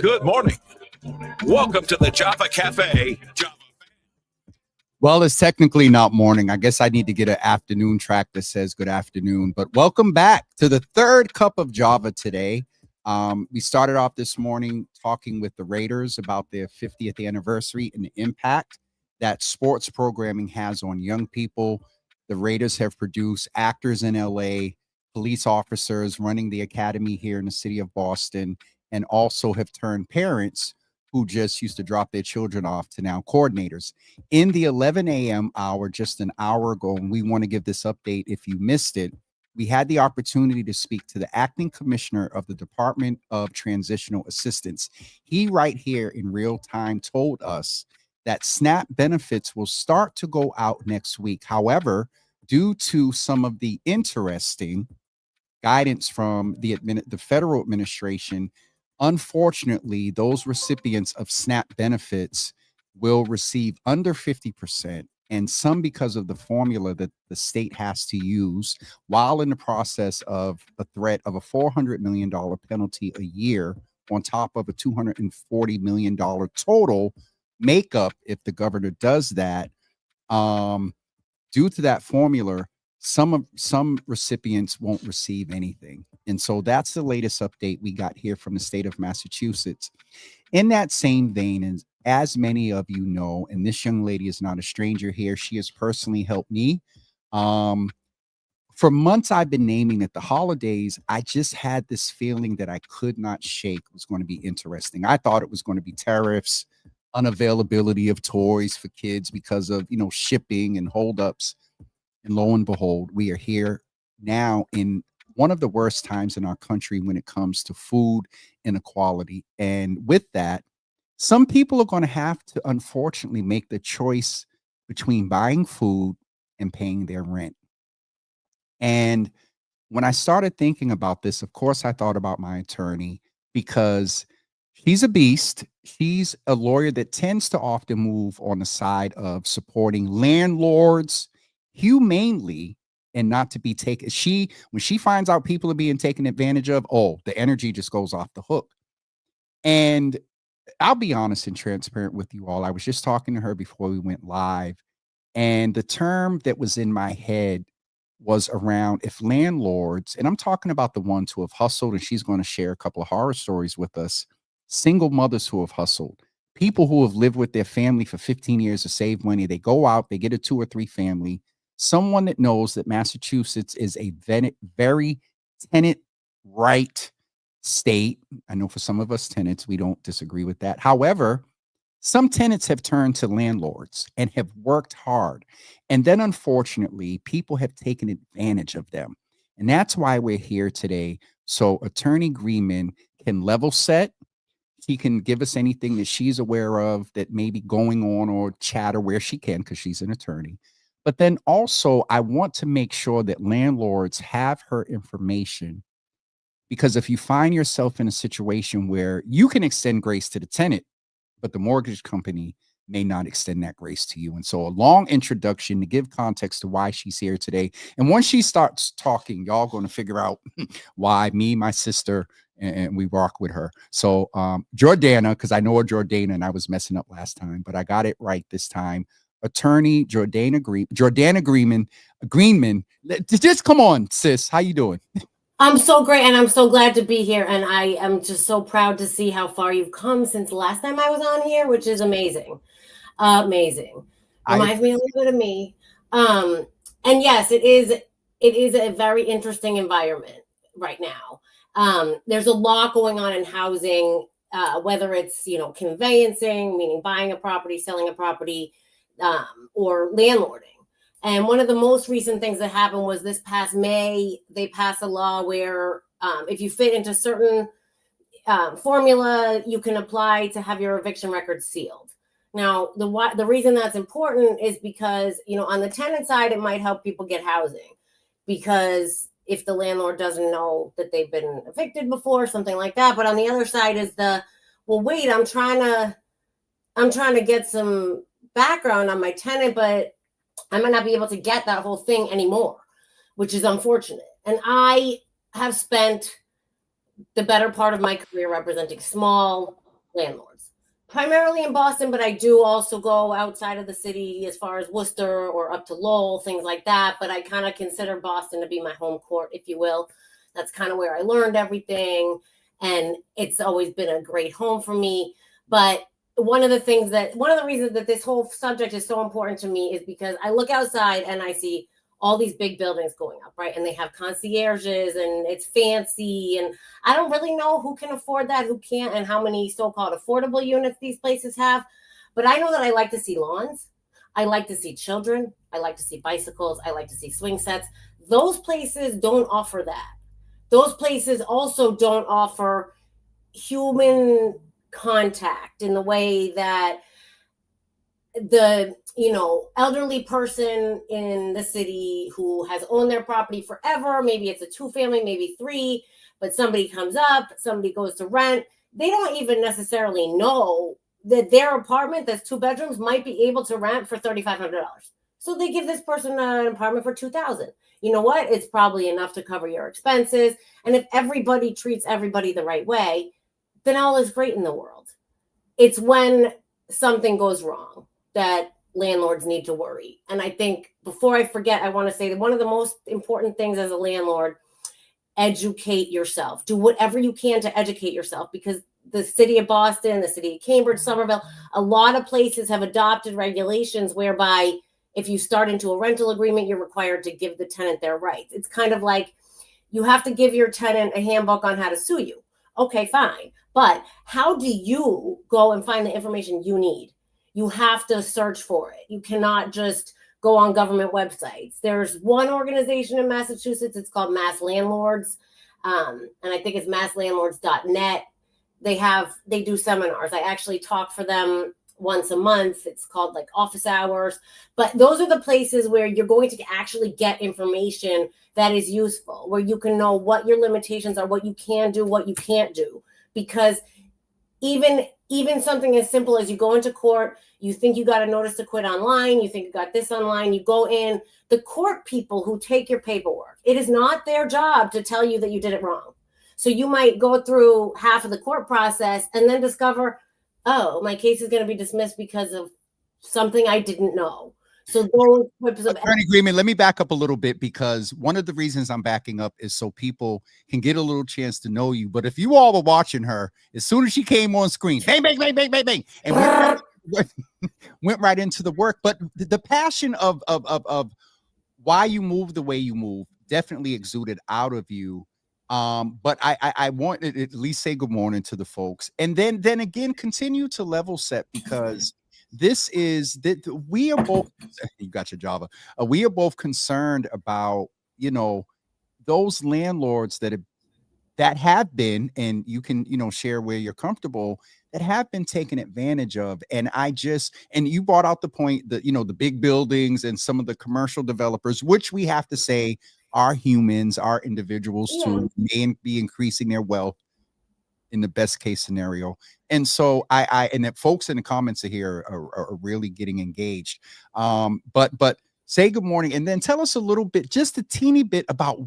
Good morning. Welcome to the Java Cafe. Well, it's technically not morning. I guess I need to get an afternoon track that says good afternoon. But welcome back to the third cup of Java today. We started off this morning talking with the Raiders about their 50th anniversary and the impact that sports programming has on young people. The Raiders have produced actors in LA, police officers running the academy here in the city of Boston, and also have turned parents who just used to drop their children off to now coordinators. In the 11 a.m. hour, just an hour ago, and we want to give this update if you missed it, we had the opportunity to speak to the acting commissioner of the Department of Transitional Assistance. He right here in real time told us that SNAP benefits will start to go out next week. However, due to some of the interesting guidance from the federal administration, unfortunately, those recipients of SNAP benefits will receive under 50%, and some because of the formula that the state has to use while in the process of a threat of a $400 million penalty a year on top of a $240 million total makeup if the governor does that. Due to that formula, some recipients won't receive anything. And so that's the latest update we got here from the state of Massachusetts. In that same vein, as many of you know, and this young lady is not a stranger here, she has personally helped me. For months, I've been naming that the holidays, I just had this feeling that I could not shake was going to be interesting. I thought it was going to be tariffs, unavailability of toys for kids because of, shipping and holdups. And lo and behold, we are here now in one of the worst times in our country when it comes to food inequality. And with that, some people are going to have to, unfortunately, make the choice between buying food and paying their rent. And when I started thinking about this, of course, I thought about my attorney because she's a beast. She's a lawyer that tends to often move on the side of supporting landlords humanely and not to be taken. When she finds out people are being taken advantage of, the energy just goes off the hook. And I'll be honest and transparent with you all. I was just talking to her before we went live, and the term that was in my head was around if landlords, and I'm talking about the ones who have hustled, and she's going to share a couple of horror stories with us, single mothers who have hustled, people who have lived with their family for 15 years to save money. They go out, they get a 2 or 3 family, someone that knows that Massachusetts is a very tenant right state. I know for some of us tenants, we don't disagree with that. However, some tenants have turned to landlords and have worked hard. And then unfortunately, people have taken advantage of them. And that's why we're here today. So Attorney Greenman can level set. She can give us anything that she's aware of that may be going on or chatter where she can, because she's an attorney. But then also, I want to make sure that landlords have her information, because if you find yourself in a situation where you can extend grace to the tenant, but the mortgage company may not extend that grace to you. And so a long introduction to give context to why she's here today. And once she starts talking, y'all going to figure out why me, my sister, and we rock with her. So Jordana, because I know her Jordana and I was messing up last time, but I got it right this time. Attorney Jordana Greenman. Just come on, sis. How you doing? I'm so great, and I'm so glad to be here, and I am just so proud to see how far you've come since the last time I was on here, which is amazing. Amazing. Reminds me a little bit of me. And yes, it is a very interesting environment right now. There's a lot going on in housing, whether it's, conveyancing, meaning buying a property, selling a property, or landlording. And one of the most recent things that happened was this past May, they passed a law where if you fit into certain formula, you can apply to have your eviction record sealed. Now, the reason that's important is because, on the tenant side, it might help people get housing, because if the landlord doesn't know that they've been evicted before, something like that. But on the other side is wait, I'm trying to get some background on my tenant, but I might not be able to get that whole thing anymore, which is unfortunate. And I have spent the better part of my career representing small landlords, primarily in Boston, but I do also go outside of the city as far as Worcester or up to Lowell, things like that. But I kind of consider Boston to be my home court, if you will. That's kind of where I learned everything. And it's always been a great home for me. But one of the reasons that this whole subject is so important to me is because I look outside and I see all these big buildings going up, right? And they have concierges and it's fancy. And I don't really know who can afford that, who can't, and how many so-called affordable units these places have. But I know that I like to see lawns. I like to see children. I like to see bicycles. I like to see swing sets. Those places don't offer that. Those places also don't offer human contact in the way that the elderly person in the city who has owned their property forever, maybe it's a 2-family, maybe 3, but somebody comes up, somebody goes to rent, they don't even necessarily know that their apartment that's 2 bedrooms might be able to rent for $3,500. So they give this person an apartment for $2,000. You know what? It's probably enough to cover your expenses. And if everybody treats everybody the right way, then all is great in the world. It's when something goes wrong that landlords need to worry. And I think before I forget, I want to say that one of the most important things as a landlord, educate yourself. Do whatever you can to educate yourself, because the city of Boston, the city of Cambridge, Somerville, a lot of places have adopted regulations whereby if you start into a rental agreement, you're required to give the tenant their rights. It's kind of like you have to give your tenant a handbook on how to sue you. Okay, fine. But how do you go and find the information you need? You have to search for it. You cannot just go on government websites. There's one organization in Massachusetts. It's called Mass Landlords. And I think it's masslandlords.net. They do seminars. I actually talk for them once a month. It's called like office hours. But those are the places where you're going to actually get information that is useful, where you can know what your limitations are, what you can do, what you can't do. Because even something as simple as you go into court, you think you got a notice to quit online, you think you got this online, you go in, the court people who take your paperwork, it is not their job to tell you that you did it wrong. So you might go through half of the court process and then discover, oh, my case is going to be dismissed because of something I didn't know. So those types of attorney agreement. Let me back up a little bit, because one of the reasons I'm backing up is so people can get a little chance to know you. But if you all were watching her, as soon as she came on screen, bang, bang, bang, bang, bang, bang, and went right into the work. But the passion of why you move the way you move definitely exuded out of you. But I want to at least say good morning to the folks, and then again continue to level set, because this is that we are both, you got your Java. We are both concerned about, those landlords that have been, and you can, share where you're comfortable, that have been taken advantage of. And and you brought out the point that, the big buildings and some of the commercial developers, which we have to say are humans, are individuals too, may be increasing their wealth in the best case scenario. And so and that folks in the comments here are really getting engaged. But say good morning, and then tell us a little bit, just a teeny bit about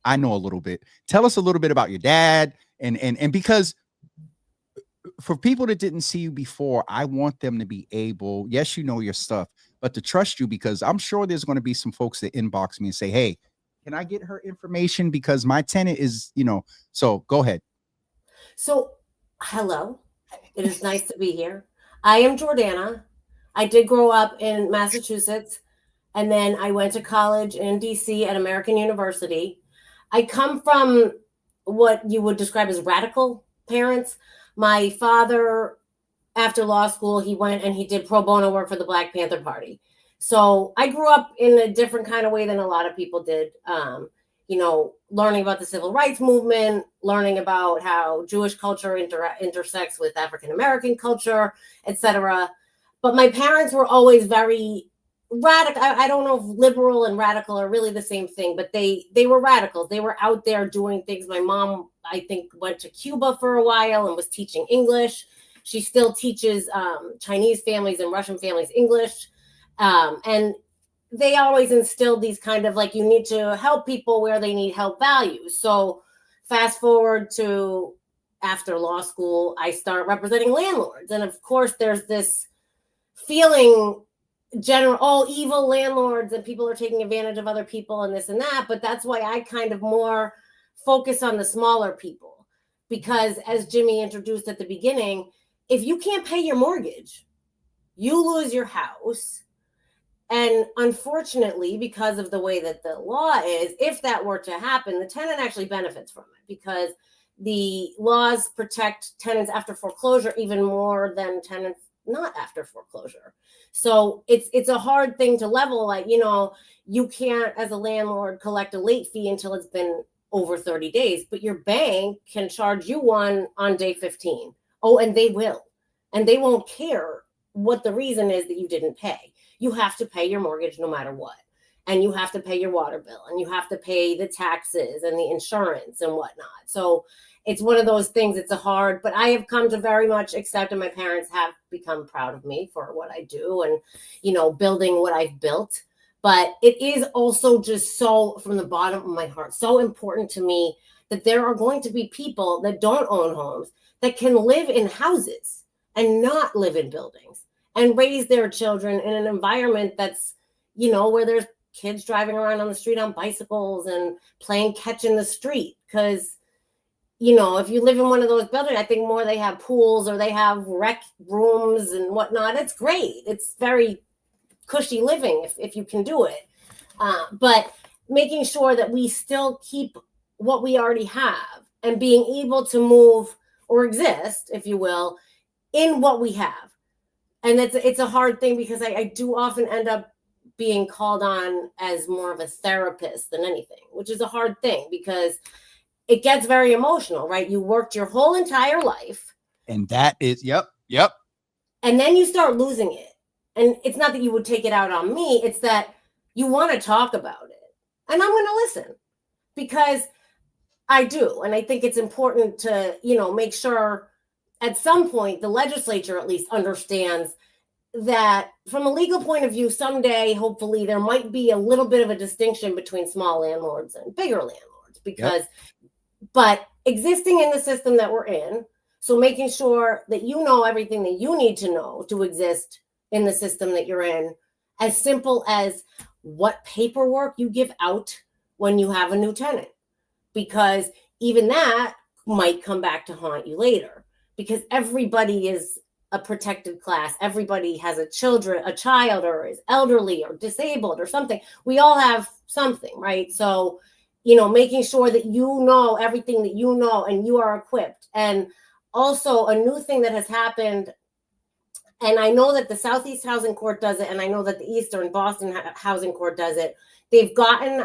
I know a little bit. Tell us a little bit about your dad, and because for people that didn't see you before, I want them to be able, yes, your stuff, but to trust you, because I'm sure there's going to be some folks that inbox me and say, hey, can I get her information? Because my tenant is, so go ahead. So, hello. It is nice to be here. I am Jordana. I did grow up in Massachusetts, and then I went to college in DC at American University. I come from what you would describe as radical parents. My father, after law school, he went and he did pro bono work for the Black Panther Party. So I grew up in a different kind of way than a lot of people did. Learning about the civil rights movement, learning about how Jewish culture intersects with African-American culture, etc. But my parents were always very radical. I don't know if liberal and radical are really the same thing, but they were radicals. They were out there doing things. My mom, I think, went to Cuba for a while and was teaching English. She still teaches Chinese families and Russian families English. And they always instilled these kind of like, you need to help people where they need help values. So fast forward to after law school, I start representing landlords. And of course, there's this feeling evil landlords and people are taking advantage of other people and this and that. But that's why I kind of more focus on the smaller people, because as Jimmy introduced at the beginning, if you can't pay your mortgage, you lose your house. And unfortunately, because of the way that the law is, if that were to happen, the tenant actually benefits from it, because the laws protect tenants after foreclosure even more than tenants not after foreclosure. So it's a hard thing to level. Like, you can't, as a landlord, collect a late fee until it's been over 30 days, but your bank can charge you one on day 15. Oh, and they will. And they won't care what the reason is that you didn't pay. You have to pay your mortgage no matter what. And you have to pay your water bill, and you have to pay the taxes and the insurance and whatnot. So it's one of those things. It's but I have come to very much accept, and my parents have become proud of me for what I do and, building what I've built. But it is also just so, from the bottom of my heart, so important to me that there are going to be people that don't own homes that can live in houses and not live in buildings and raise their children in an environment that's, where there's kids driving around on the street on bicycles and playing catch in the street. Because, if you live in one of those buildings, I think more they have pools or they have rec rooms and whatnot. It's great. It's very cushy living if you can do it. But making sure that we still keep what we already have and being able to move or exist, if you will, in what we have. And it's a hard thing, because I do often end up being called on as more of a therapist than anything, which is a hard thing because it gets very emotional, right? You worked your whole entire life. And that is, yep. And then you start losing it. And it's not that you would take it out on me. It's that you want to talk about it. And I'm going to listen, because I do. And I think it's important to, make sure at some point the legislature at least understands that from a legal point of view, someday, hopefully, there might be a little bit of a distinction between small landlords and bigger landlords, because, but existing in the system that we're in, so making sure that you know everything that you need to know to exist in the system that you're in, as simple as what paperwork you give out when you have a new tenant, because even that might come back to haunt you later, because everybody is a protected class. Everybody has a child, or is elderly or disabled or something. We all have something, right? So, making sure that you know everything that you know and you are equipped. And also a new thing that has happened, and I know that the Southeast Housing Court does it, and I know that the Eastern Boston Housing Court does it. They've gotten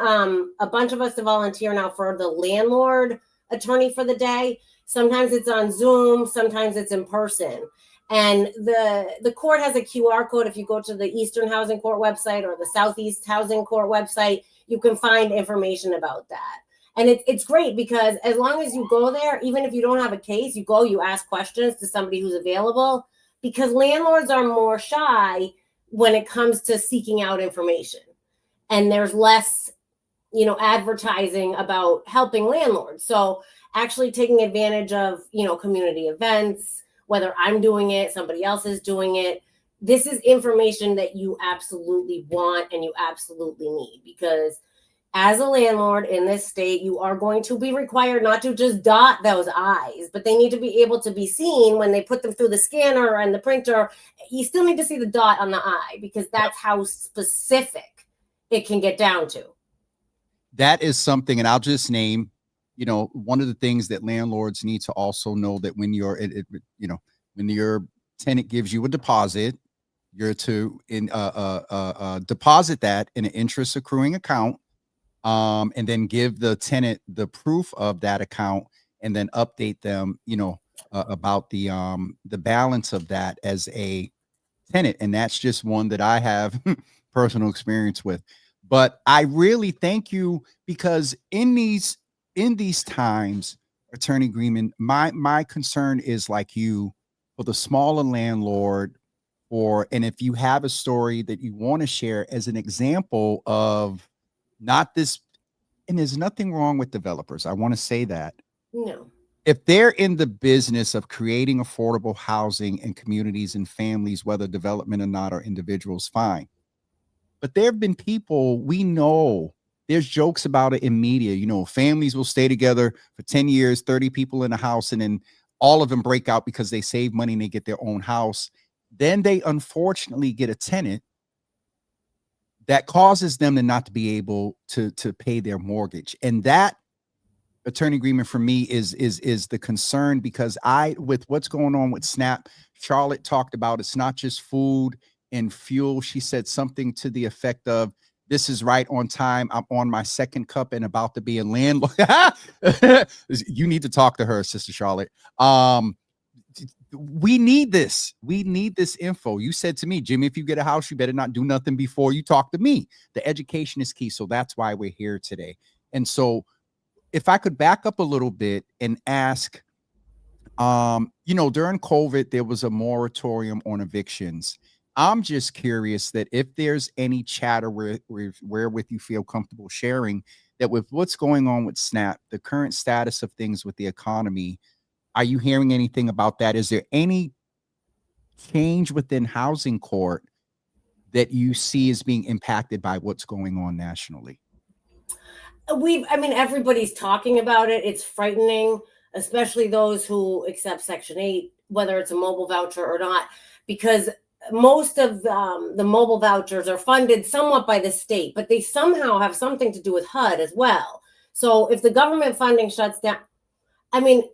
a bunch of us to volunteer now for the landlord attorney for the day. Sometimes it's on Zoom, sometimes it's in person. And the court has a QR code. If you go to the Eastern Housing Court website or the Southeast Housing Court website, you can find information about that. And it's great, because as long as you go there, even if you don't have a case, you ask questions to somebody who's available, because landlords are more shy when it comes to seeking out information. And there's less, advertising about helping landlords. So actually taking advantage of, community events, whether I'm doing it, somebody else is doing it. This is information that you absolutely want and you absolutely need, because as a landlord in this state, you are going to be required not to just dot those I's, but they need to be able to be seen when they put them through the scanner and the printer. You still need to see the dot on the I, because that's how specific it can get down to. That is something, and I'll just name, one of the things that landlords need to also know, that when when your tenant gives you a deposit, you're to deposit that in an interest accruing account, and then give the tenant the proof of that account, and then update them, about the balance of that as a tenant. And that's just one that I have personal experience with. But I really thank you, because in these times, Attorney Greenman, my concern is like you, for the smaller landlord, and if you have a story that you want to share as an example of not this, and there's nothing wrong with developers. I want to say that. No. if they're in the business of creating affordable housing and communities and families, whether development or not, or individuals, fine. But there have been people, we know, there's jokes about it in media. You know, families will stay together for 10 years, 30 people in a house, and then all of them break out because they save money and they get their own house. Then they unfortunately get a tenant that causes them to not to be able to pay their mortgage. And that attorney agreement for me is the concern, because with what's going on with SNAP, Charlotte talked about, it's not just food and fuel. She said something to the effect of, this is right on time. I'm on my second cup and about to be a landlord. You need to talk to her, Sister Charlotte. We need this. We need this info. You said to me, Jimmy, if you get a house, you better not do nothing before you talk to me. The education is key. So that's why we're here today. And so if I could back up a little bit and ask, you know, during COVID, there was a moratorium on evictions. I'm just curious that if there's any chatter wherewith you feel comfortable sharing, that with what's going on with SNAP, the current status of things with the economy, are you hearing anything about that? Is there any change within housing court that you see as being impacted by what's going on nationally? I mean, everybody's talking about it. It's frightening, especially those who accept Section 8, whether it's a mobile voucher or not, because most of the mobile vouchers are funded somewhat by the state, but they somehow have something to do with HUD as well. So if the government funding shuts down, I mean,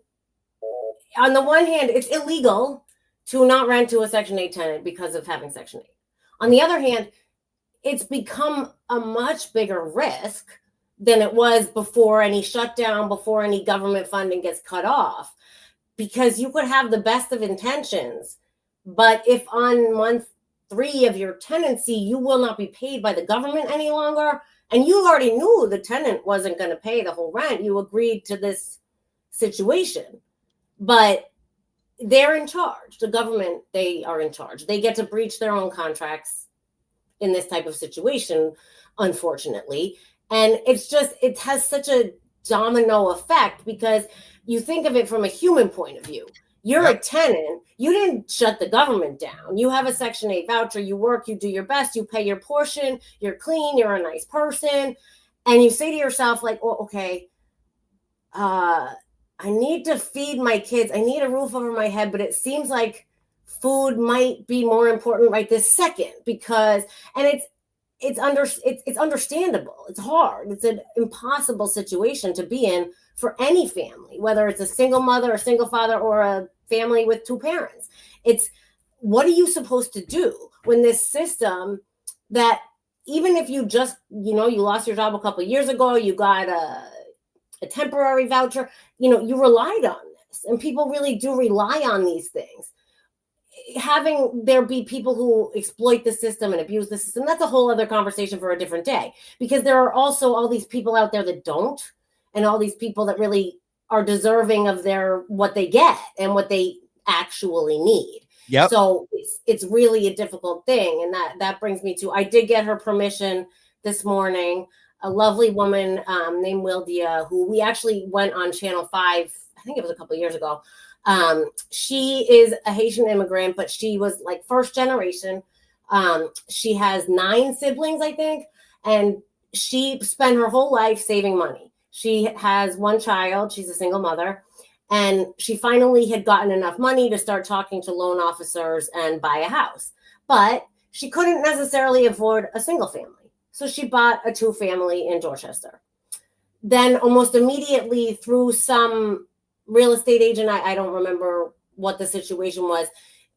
on the one hand, it's illegal to not rent to a Section 8 tenant because of having Section 8. On the other hand, it's become a much bigger risk than it was before any shutdown, before any government funding gets cut off, because you could have the best of intentions, but if on month 3 of your tenancy, you will not be paid by the government any longer, and you already knew the tenant wasn't going to pay the whole rent, you agreed to this situation, but they're in charge. The government, they are in charge. They get to breach their own contracts in this type of situation, unfortunately. And it's just, it has such a domino effect, because you think of it from a human point of view. You're a tenant. You didn't shut the government down. You have a Section 8 voucher. You work, you do your best, you pay your portion, you're clean, you're a nice person. And you say to yourself, like, oh, okay, I need to feed my kids. I need a roof over my head, but it seems like food might be more important right this second, because, and it's understandable. It's hard. It's an impossible situation to be in for any family, whether it's a single mother, a single father, or a family with 2 parents. It's, what are you supposed to do when this system that, even if you just, you know, you lost your job a couple of years ago, you got a temporary voucher, you know, you relied on this, and people really do rely on these things. Having there be people who exploit the system and abuse the system, that's a whole other conversation for a different day, because there are also all these people out there that don't, and all these people that really are deserving of what they get and what they actually need. Yep. So it's really a difficult thing. And that brings me to, I did get her permission this morning, a lovely woman named Wildia, who we actually went on Channel 5, I think it was a couple of years ago. She is a Haitian immigrant, but she was like first generation. She has 9 siblings, I think, and she spent her whole life saving money. She has 1 child. She's a single mother, and she finally had gotten enough money to start talking to loan officers and buy a house, but she couldn't necessarily afford a single family. So she bought a 2-family in Dorchester. Then almost immediately, through some real estate agent, I don't remember what the situation was,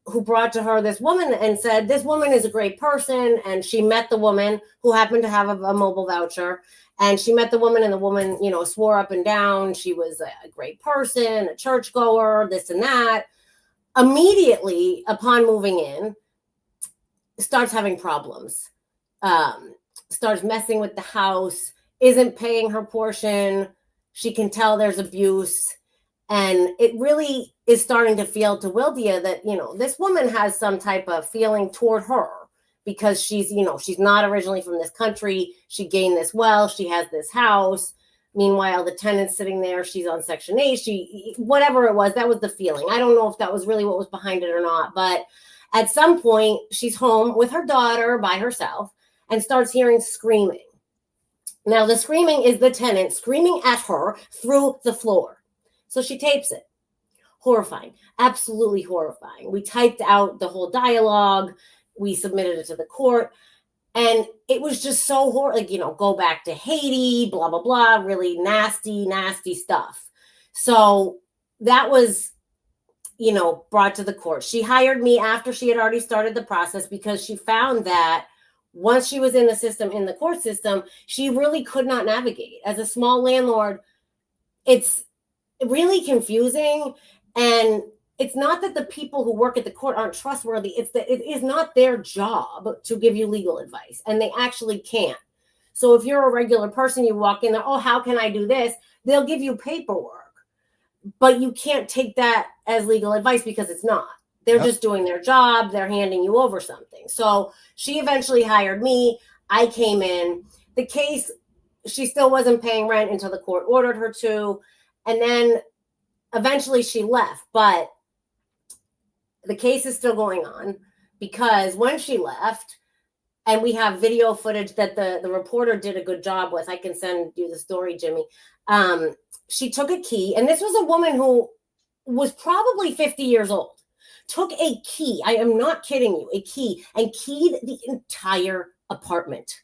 who brought to her this woman and said, this woman is a great person. And she met the woman, who happened to have a mobile voucher. And she met the woman, and the woman, you know, swore up and down she was a great person, a churchgoer, this and that. Immediately upon moving in, starts having problems, starts messing with the house, isn't paying her portion. She can tell there's abuse. And it really is starting to feel to Wildia that, you know, this woman has some type of feeling toward her, because she's, you know, she's not originally from this country. She gained this wealth. She has this house. Meanwhile, the tenant's sitting there. She's on Section 8. Whatever it was, that was the feeling. I don't know if that was really what was behind it or not. But at some point, she's home with her daughter by herself and starts hearing screaming. Now, the screaming is the tenant screaming at her through the floor. So she tapes it. Horrifying. Absolutely horrifying. We typed out the whole dialogue. We submitted it to the court. And it was just so horrible, like, go back to Haiti, blah, blah, blah, really nasty, nasty stuff. So that was, brought to the court. She hired me after she had already started the process because she found that once she was in the system, in the court system, she really could not navigate. As a small landlord, it's really confusing. And it's not that the people who work at the court aren't trustworthy. It's that it is not their job to give you legal advice, and they actually can't. So if you're a regular person, you walk in there, oh, how can I do this? They'll give you paperwork, but you can't take that as legal advice because it's not. They're just doing their job. They're handing you over something. So she eventually hired me. I came in. The case, she still wasn't paying rent until the court ordered her to. And then eventually she left. But the case is still going on because when she left, and we have video footage that the reporter did a good job with. I can send you the story, Jimmy. She took a key, and this was a woman who was probably 50 years old, took a key. I am not kidding you, a key, and keyed the entire apartment.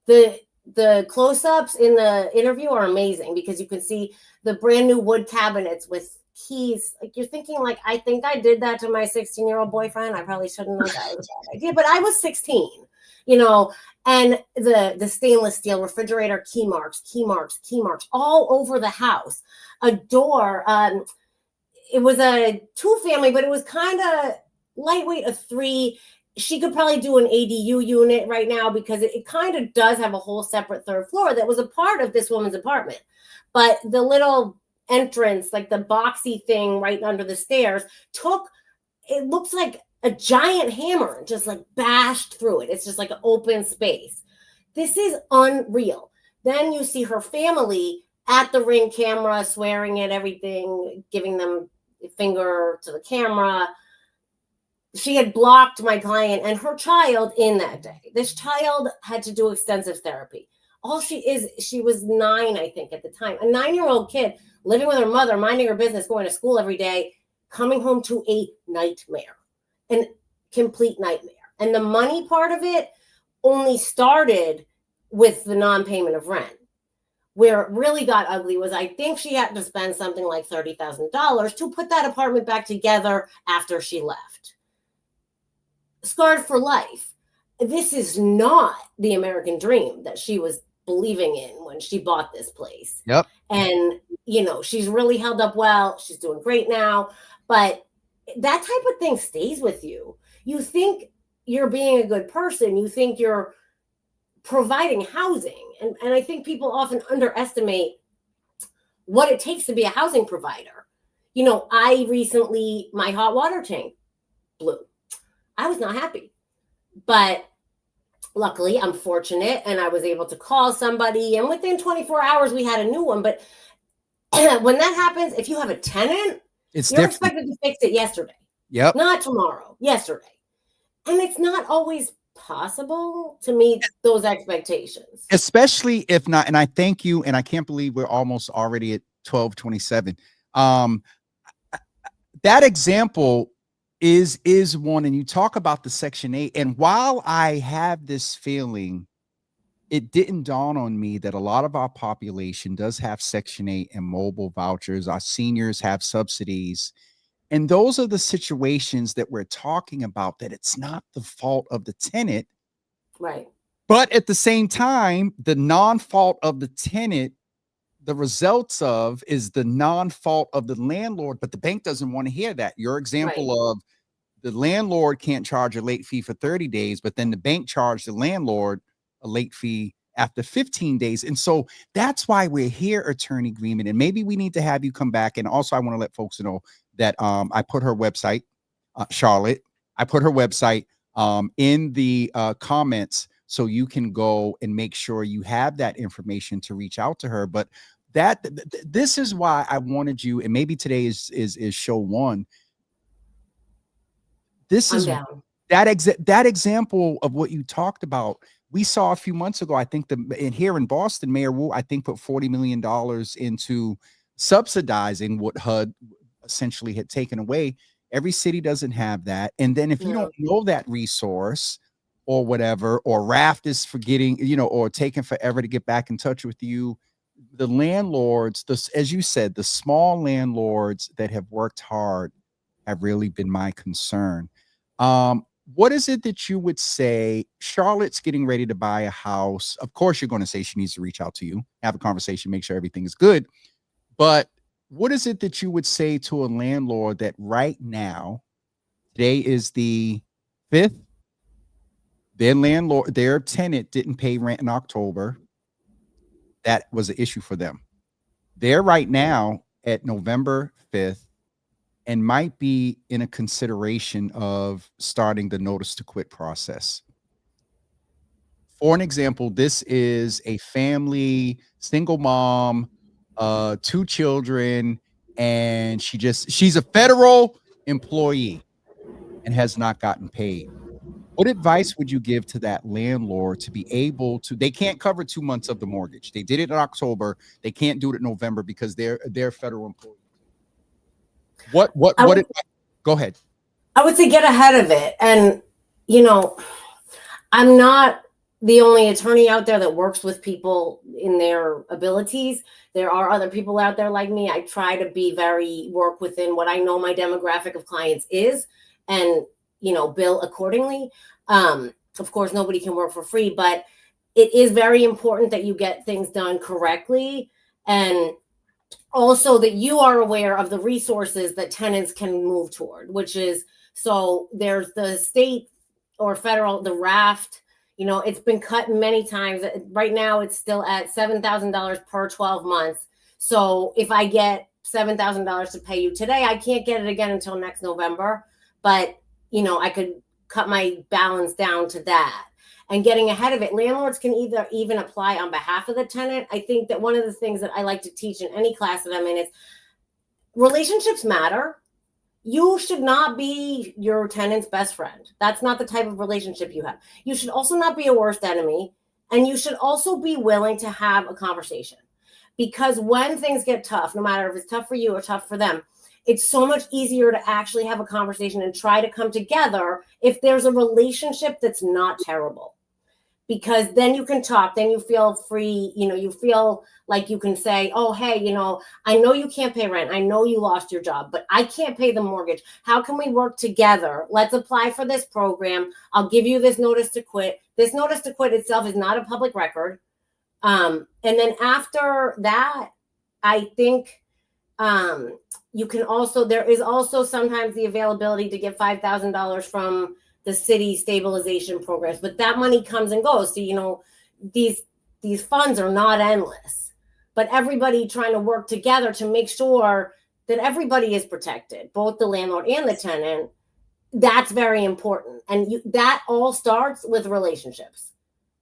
The close-ups in the interview are amazing because you can see the brand new wood cabinets with keys. Like, you're thinking, like, I think I did that to my 16-year-old boyfriend. I probably shouldn't have. That was a bad idea, but I was 16, and the stainless steel refrigerator, key marks all over the house. A door, it was a 2-family, but it was kind of lightweight, a 3. She could probably do an ADU unit right now because it kind of does have a whole separate 3rd floor that was a part of this woman's apartment. But the little entrance, like the boxy thing right under the stairs, it looks like a giant hammer, just like bashed through it. It's just like an open space. This is unreal. Then you see her family at the Ring camera, swearing at everything, giving them a finger to the camera. She had blocked my client and her child in that day. This child had to do extensive therapy. She was 9, I think, at the time. A 9-year-old kid living with her mother, minding her business, going to school every day, coming home to a nightmare, an complete nightmare. And the money part of it only started with the non-payment of rent. Where it really got ugly was I think she had to spend something like $30,000 to put that apartment back together after she left. Scarred for life. This is not the American dream that she was believing in when she bought this place. Yep. And, she's really held up well. She's doing great now. But that type of thing stays with you. You think you're being a good person. You think you're providing housing. And I think people often underestimate what it takes to be a housing provider. My hot water tank blew. I was not happy. But luckily, I'm fortunate, and I was able to call somebody, and within 24 hours, we had a new one. But when that happens, if you have a tenant, you're expected to fix it yesterday. Yep. Not tomorrow, yesterday. And it's not always possible to meet those expectations. Especially if not, and I thank you, and I can't believe we're almost already at 12:27. That example is one, and you talk about the Section 8, and while I have this feeling, it didn't dawn on me that a lot of our population does have Section 8 and mobile vouchers. Our seniors have subsidies, and those are the situations that we're talking about, that it's not the fault of the tenant, right? But at the same time, the non-fault of the tenant, the results of is the non-fault of the landlord, but the bank doesn't want to hear that. Your example of the landlord can't charge a late fee for 30 days, but then the bank charged the landlord a late fee after 15 days. And so that's why we're here, Attorney Greenman. And maybe we need to have you come back. And also I want to let folks know that I put her website, Charlotte, I put her website in the comments, so you can go and make sure you have that information to reach out to her. But this is why I wanted you, and maybe today is show one. This I'm is down. that example of what you talked about. We saw a few months ago, I think here in Boston, Mayor Wu, I think, put $40 million into subsidizing what HUD essentially had taken away. Every city doesn't have that. And then if you don't know that resource or whatever, or Raft is forgetting, or taking forever to get back in touch with you, the landlords, as you said, the small landlords that have worked hard have really been my concern. What is it that you would say? Charlotte's getting ready to buy a house. Of course, you're going to say she needs to reach out to you, have a conversation, make sure everything is good. But what is it that you would say to a landlord that right now, today is the 5th, their tenant didn't pay rent in October? That was an issue for them. They're right now at November 5th and might be in a consideration of starting the notice to quit process. For an example, this is a family, single mom, 2 children, and she's a federal employee and has not gotten paid. What advice would you give to that landlord to be able to? They can't cover 2 months of the mortgage. They did it in October. They can't do it in November because they're federal employees. Go ahead. I would say get ahead of it. And, I'm not the only attorney out there that works with people in their abilities. There are other people out there like me. I try to work within what I know my demographic of clients is and, bill accordingly. Of course, nobody can work for free, but it is very important that you get things done correctly. And also that you are aware of the resources that tenants can move toward, which is, so there's the state or federal, the Raft, it's been cut many times. Right now it's still at $7,000 per 12 months. So if I get $7,000 to pay you today, I can't get it again until next November, but I could cut my balance down to that. And getting ahead of it, landlords can even apply on behalf of the tenant. I think that one of the things that I like to teach in any class that I'm in is relationships matter. You should not be your tenant's best friend. That's not the type of relationship you have. You should also not be a worst enemy. And you should also be willing to have a conversation. Because when things get tough, no matter if it's tough for you or tough for them, it's so much easier to actually have a conversation and try to come together if there's a relationship that's not terrible. Because then you can talk, then you feel free, you feel like you can say, oh, hey, I know you can't pay rent. I know you lost your job, but I can't pay the mortgage. How can we work together? Let's apply for this program. I'll give you this notice to quit. This notice to quit itself is not a public record. And then after that, I think you can also, there is also sometimes the availability to get $5,000 from the city stabilization programs, but that money comes and goes. So, these funds are not endless, but everybody trying to work together to make sure that everybody is protected, both the landlord and the tenant. That's very important. And that all starts with relationships.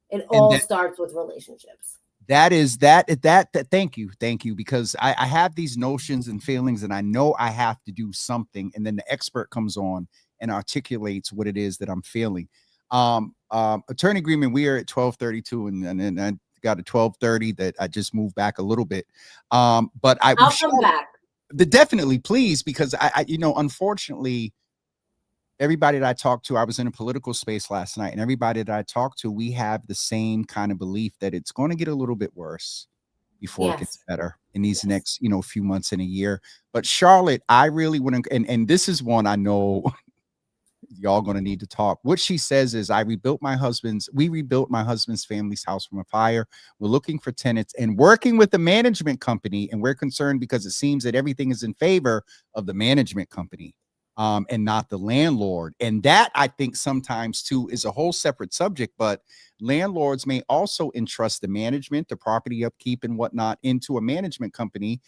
It all starts with relationships. Thank you. Because I have these notions and feelings and I know I have to do something. And then the expert comes on and articulates what it is that I'm feeling. Attorney agreement, we are at 12:32 and I got a 12:30 that I just moved back a little bit. But I'll come back. Definitely, please, because I unfortunately, everybody that I talked to, I was in a political space last night, and everybody that I talked to, we have the same kind of belief that it's going to get a little bit worse before it gets better in these next, few months in a year. But Charlotte, I really want to, and this is one I know y'all going to need to talk. What she says is, we rebuilt my husband's family's house from a fire. We're looking for tenants and working with the management company. And we're concerned because it seems that everything is in favor of the management company. And not the landlord. And that, I think, sometimes too is a whole separate subject, but landlords may also entrust the management, the property upkeep and whatnot into a management company.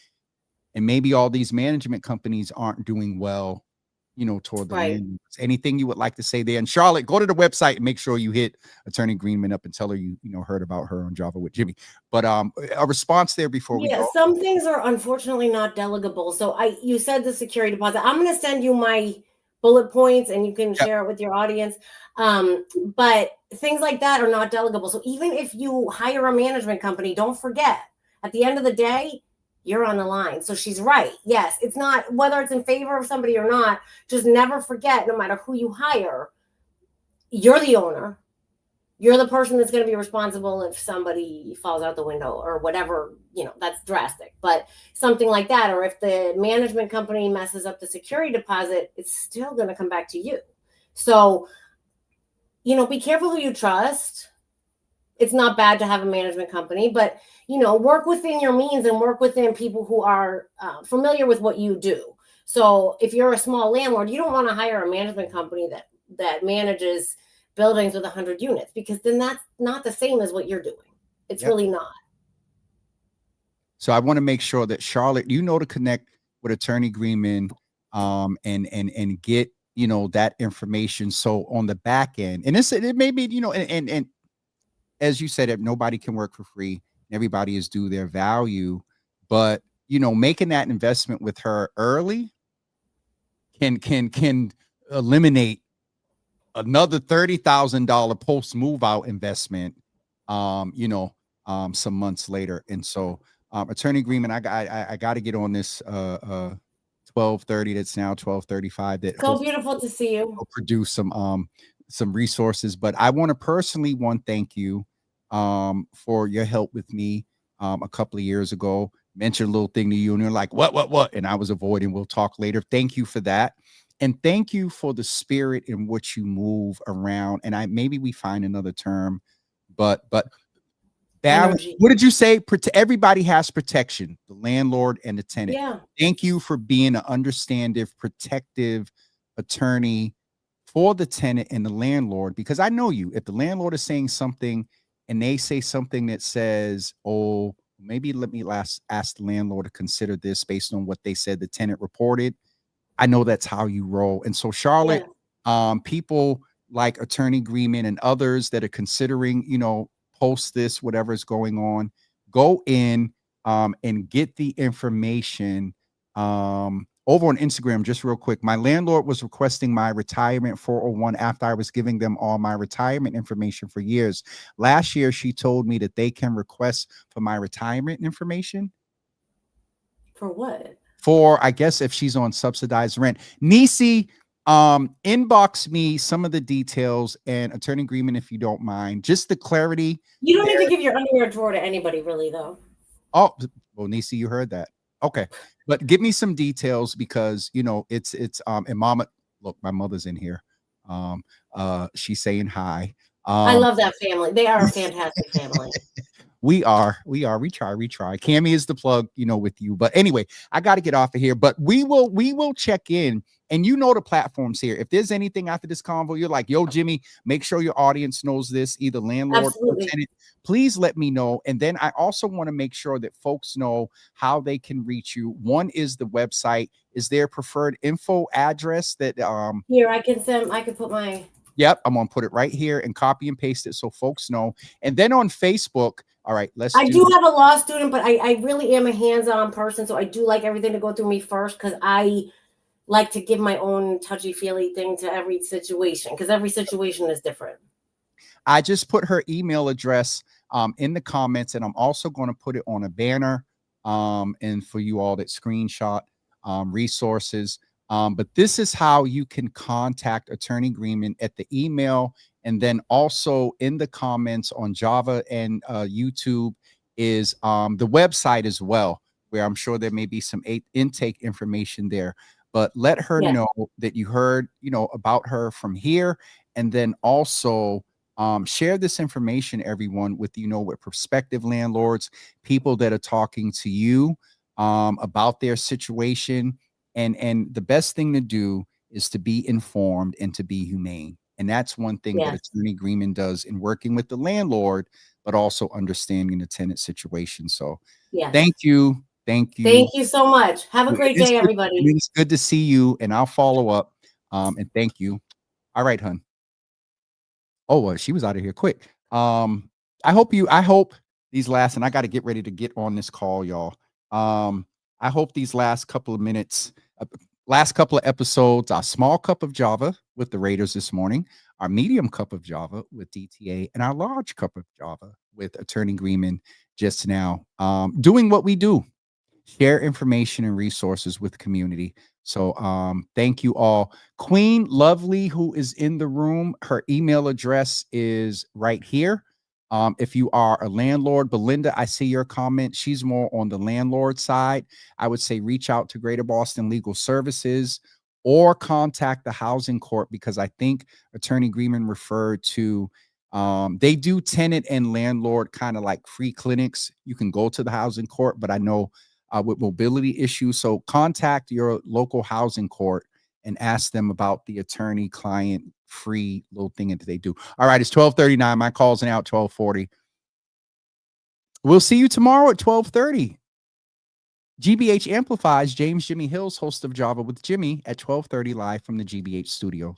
And maybe all these management companies aren't doing well toward the Right. land. Anything you would like to say there? And Charlotte, go to the website and make sure you hit Attorney Greenman up and tell her you heard about her on Java with Jimmy. But a response there before we Yeah, go. some things are unfortunately not delegable. So you said the security deposit. I'm going to send you my bullet points and you can share it with your audience. But things like that are not delegable. So even if you hire a management company, don't forget at the end of the day, you're on the line. So she's right. Yes, it's not whether it's in favor of somebody or not. Just never forget, no matter who you hire, you're the owner. You're the person that's going to be responsible if somebody falls out the window or whatever, that's drastic, but something like that. Or if the management company messes up the security deposit, it's still going to come back to you. So, be careful who you trust. It's not bad to have a management company, but, work within your means and work within people who are familiar with what you do. So if you're a small landlord, you don't want to hire a management company that manages buildings with 100 units, because then that's not the same as what you're doing. It's really not. So I want to make sure that Charlotte, to connect with Attorney Greenman, and get that information. So on the back end, and it may be and as you said, nobody can work for free. Everybody is due their value, but making that investment with her early can eliminate another $30,000 post move out investment, some months later. And so, Attorney Greenman, I got to get on this 12:30. That's now 12:35. That so beautiful to see you. Produce some resources, but I want to personally thank you for your help with me a couple of years ago. Mentioned a little thing to you, and you're like, what? And I was avoiding. We'll talk later. Thank you for that. And thank you for the spirit in which you move around. And maybe we find another term, but balance. Energy. What did you say? Everybody has protection, the landlord and the tenant. Yeah. Thank you for being an understanding, protective attorney for the tenant and the landlord, because I know you. If the landlord is saying something and they say something that says, oh, maybe let me ask the landlord to consider this based on what they said the tenant reported, I know that's how you roll. And so, Charlotte, people like Attorney Greenman and others that are considering, post this, whatever is going on, go in and get the information over on Instagram. Just real quick, my landlord was requesting my retirement 401 after I was giving them all my retirement information for years. Last year, she told me that they can request for my retirement information. For what? For, I guess, if she's on subsidized rent. Nisi, inbox me some of the details, and Attorney Greenman, if you don't mind, just the clarity. You don't need to give your underwear drawer to anybody, really, though. Oh, well, Nisi, you heard that. Okay, but give me some details, because it's and Mama, look, my mother's in here. She's saying hi. I love that family. They are a fantastic family. We try. Cammy is the plug, with you. But anyway, I got to get off of here. But we will check in, and the platforms here. If there's anything after this convo, you're like, yo, Jimmy, make sure your audience knows this, either landlord or tenant. Please let me know. And then I also want to make sure that folks know how they can reach you. One is the website. Is there a preferred info address that here I can put my. Yep, I'm gonna put it right here and copy and paste it so folks know. And then on Facebook, all right, I do have a law student, but I really am a hands-on person, so I do like everything to go through me first, because I like to give my own touchy-feely thing to every situation, because every situation is different. I just put her email address in the comments, and I'm also going to put it on a banner and for you all that screenshot resources. But this is how you can contact Attorney Greenman at the email, and then also in the comments on Java and YouTube is the website as well, where I'm sure there may be some intake information there. But let her know that you heard, about her from here, and then also share this information, everyone, with with prospective landlords, people that are talking to you about their situation. And the best thing to do is to be informed and to be humane. And that's one thing that Attorney Greenman does in working with the landlord, but also understanding the tenant situation. So thank you. Thank you. Thank you so much. Have a great day, everybody. It's good to see you, and I'll follow up. And thank you. All right, hun. Oh, well, she was out of here quick. I hope these last, and I got to get ready to get on this call, y'all. I hope these last couple of minutes, last couple of episodes, our small cup of Java with the Raiders this morning, our medium cup of Java with DTA, and our large cup of Java with Attorney Greenman just now, doing what we do, share information and resources with the community. So thank you all. Queen Lovely, who is in the room, her email address is right here. If you are a landlord, Belinda, I see your comment. She's more on the landlord side. I would say reach out to Greater Boston Legal Services or contact the housing court, because I think Attorney Greenman referred to, they do tenant and landlord kind of like free clinics. You can go to the housing court, but I know with mobility issues. So contact your local housing court and ask them about the attorney client free little thing that they do. All right, it's 12:39. My call's now at 12:40. We'll see you tomorrow at 12:30. GBH Amplifies, James Jimmy Hills, host of Java with Jimmy, at 12:30 live from the GBH studios.